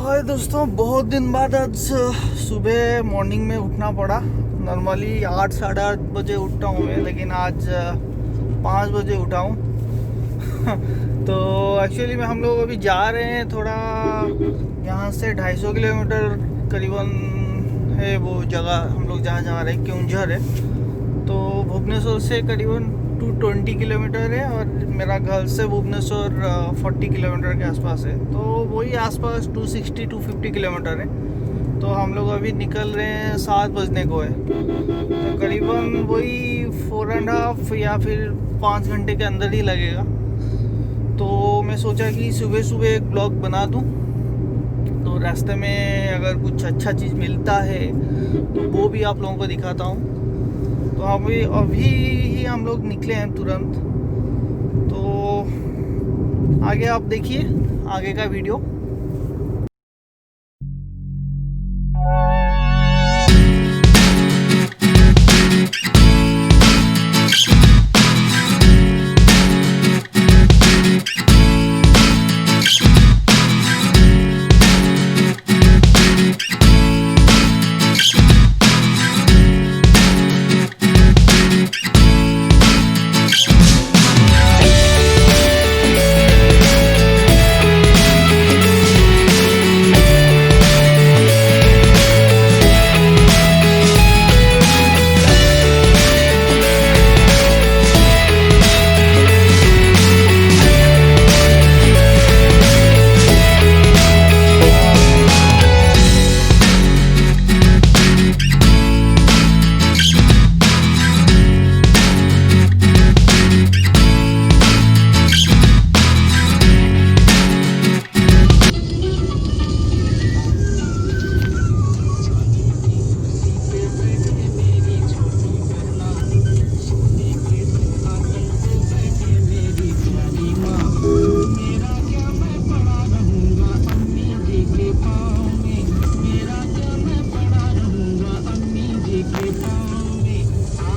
हाय दोस्तों, बहुत दिन बाद आज सुबह मॉर्निंग में उठना पड़ा। नॉर्मली 8 साढ़े 8 बजे उठता हूँ मैं, लेकिन आज 5 बजे उठा हूँ। तो एक्चुअली में हम लोग अभी जा रहे हैं थोड़ा, यहाँ से 250 किलोमीटर करीबन है वो जगह हम लोग जहाँ जा रहे हैं, क्योंझर है। तो भुवनेश्वर से करीबन 220 किलोमीटर है और मेरा घर से भुवनेश्वर 40 किलोमीटर के आसपास है। तो वही आसपास 260-250 किलोमीटर है। तो हम लोग अभी निकल रहे हैं, 7 बजने को है। तो करीबन वही 4.5 या फिर 5 घंटे के अंदर ही लगेगा। तो मैं सोचा कि सुबह सुबह एक ब्लॉग बना दूं, तो रास्ते में अगर कुछ अच्छा चीज़ मिलता है तो वो भी आप लोगों को दिखाता हूँ। तो अभी ही हम लोग निकले हैं तुरंत। तो आगे आप देखिए आगे का वीडियो।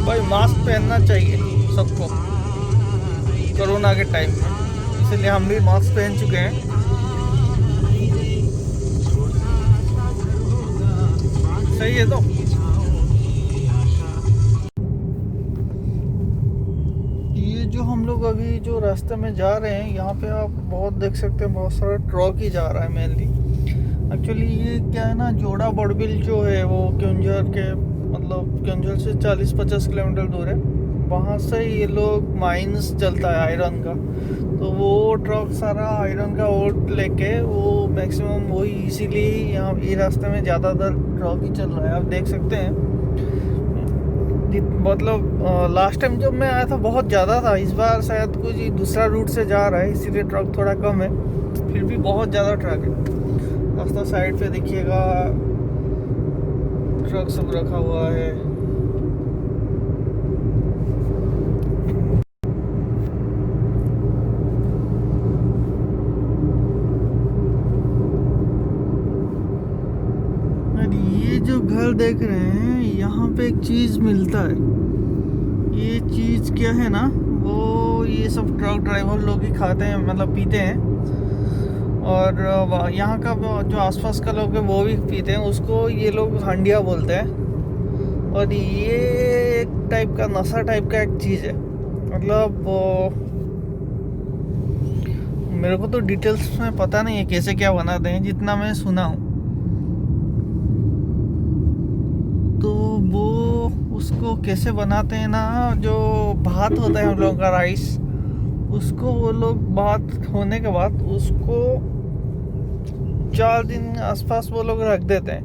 भाई मास्क पहनना चाहिए सबको कोरोना के टाइम में, इसलिए हम भी मास्क पहन चुके हैं। सही है। तो ये जो हम लोग अभी जो रास्ते में जा रहे हैं, यहाँ पे आप बहुत देख सकते हैं, बहुत सारा ट्रक ही जा रहा है मेनली। एक्चुअली ये क्या है ना, जोड़ा बड़बिल जो है वो क्योंझर के मतलब क्योंझर से 40-50 किलोमीटर दूर है। वहाँ से ये लोग माइंस चलता है आयरन का। तो वो ट्रक सारा आयरन का ओट लेके वो मैक्सिमम वही, इसीलिए यहाँ ये रास्ते में ज़्यादातर ट्रक ही चल रहा है। आप देख सकते हैं, मतलब लास्ट टाइम जब मैं आया था बहुत ज़्यादा था। इस बार शायद कुछ दूसरा रूट से जा रहा है, इसीलिए ट्रक थोड़ा कम है। फिर भी बहुत ज़्यादा ट्रक है। रास्ता साइड पे देखिएगा, ट्रक सब रखा हुआ है। और ये जो घर देख रहे हैं, यहाँ पे एक चीज़ मिलता है। ये चीज़ क्या है ना, वो ये सब ट्रक ड्राइवर लोग ही खाते हैं, मतलब पीते हैं। और यहाँ का जो आसपास का लोग है वो भी पीते हैं उसको। ये लोग हंडिया बोलते हैं। और ये एक टाइप का नशा टाइप का एक चीज़ है। मतलब मेरे को तो डिटेल्स में पता नहीं है कैसे क्या बनाते हैं, जितना मैं सुना हूँ। तो वो उसको कैसे बनाते हैं ना, जो भात होता है हम लोगों का राइस, उसको वो लोग भात होने के बाद उसको 4 दिन आसपास वो लोग रख देते हैं।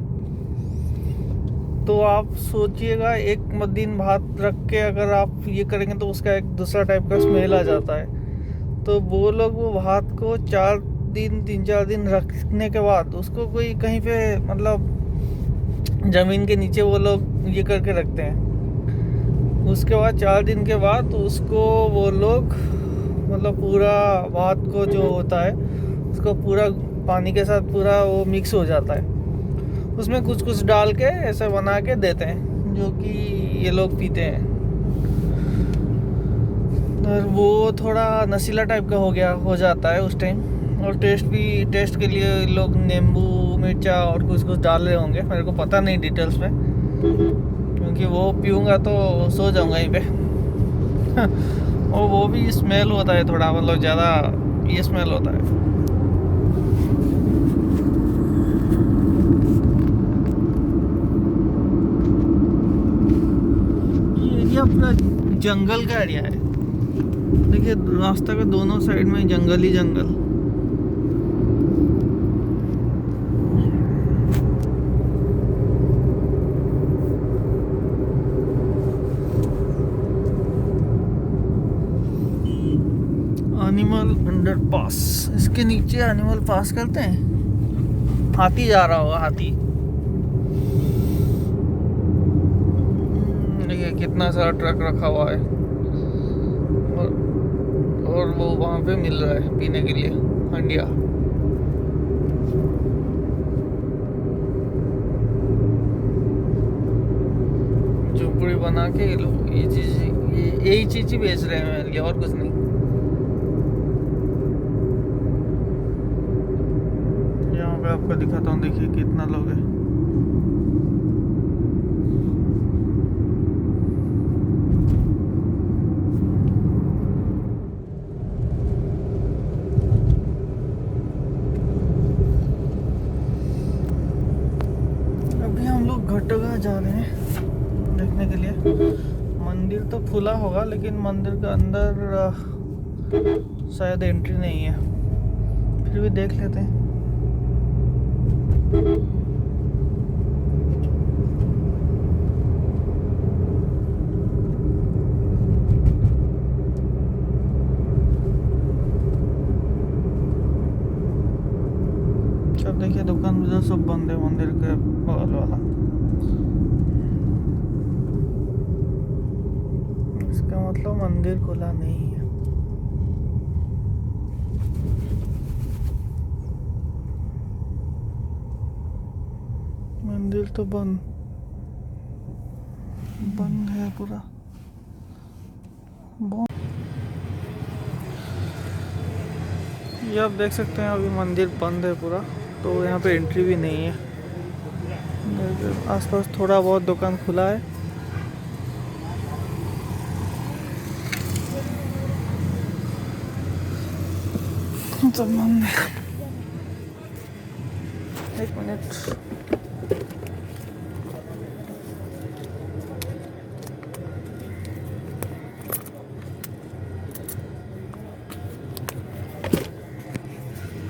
तो आप सोचिएगा, एक दिन भात रख के अगर आप ये करेंगे तो उसका एक दूसरा टाइप का स्मेल आ जाता है। तो वो लोग वो भात को 3-4 दिन रखने के बाद उसको कोई कहीं पे मतलब ज़मीन के नीचे वो लोग ये करके रखते हैं। उसके बाद 4 दिन के बाद उसको वो लोग मतलब पूरा भात को जो होता है उसको पूरा पानी के साथ पूरा वो मिक्स हो जाता है। उसमें कुछ डाल के ऐसा बना के देते हैं, जो कि ये लोग पीते हैं। और वो थोड़ा नशीला टाइप का हो जाता है उस टाइम। और टेस्ट के लिए लोग नींबू मिर्चा और कुछ कुछ डाल रहे होंगे, मेरे को पता नहीं डिटेल्स में, क्योंकि वो पीऊँगा तो सो जाऊँगा यहीं पे। और वो भी स्मेल होता है थोड़ा, मतलब ज़्यादा ये स्मेल होता है। ये एरिया पूरा जंगल का एरिया है। देखिए रास्ता के दोनों साइड में जंगल ही जंगल। एनिमल अंडरपास, इसके नीचे एनिमल पास करते हैं। हाथी जा रहा होगा, हाथी। देखिए कितना सारा ट्रक रखा हुआ है, और वो वहाँ पे मिल रहा है पीने के लिए हंडिया। झोपड़ी बना के ये लोग यही चीज ही बेच रहे हैं मेरे लिए, और कुछ नहीं। यहाँ पे आपको दिखाता हूँ, देखिए कितना लोग है। अभी हम लोग घटगा जा रहे हैं देखने के लिए। मंदिर तो खुला होगा, लेकिन मंदिर के अंदर शायद एंट्री नहीं है, फिर भी देख लेते हैं। सब देखिए दुकान उधर सब बंद है, मंदिर के बगल वाला। इसका मतलब मंदिर खुला नहीं है। मंदिर तो बंद है पूरा। ये आप देख सकते हैं, अभी मंदिर बंद है पूरा, तो यहाँ पे एंट्री भी नहीं है। आसपास थोड़ा बहुत दुकान खुला है। सब बंद है। एक मिनट।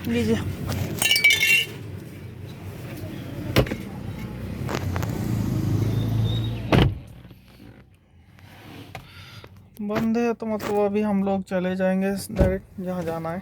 लीजिए। बंद है तो मतलब अभी हम लोग चले जाएंगे डायरेक्ट जहाँ जाना है।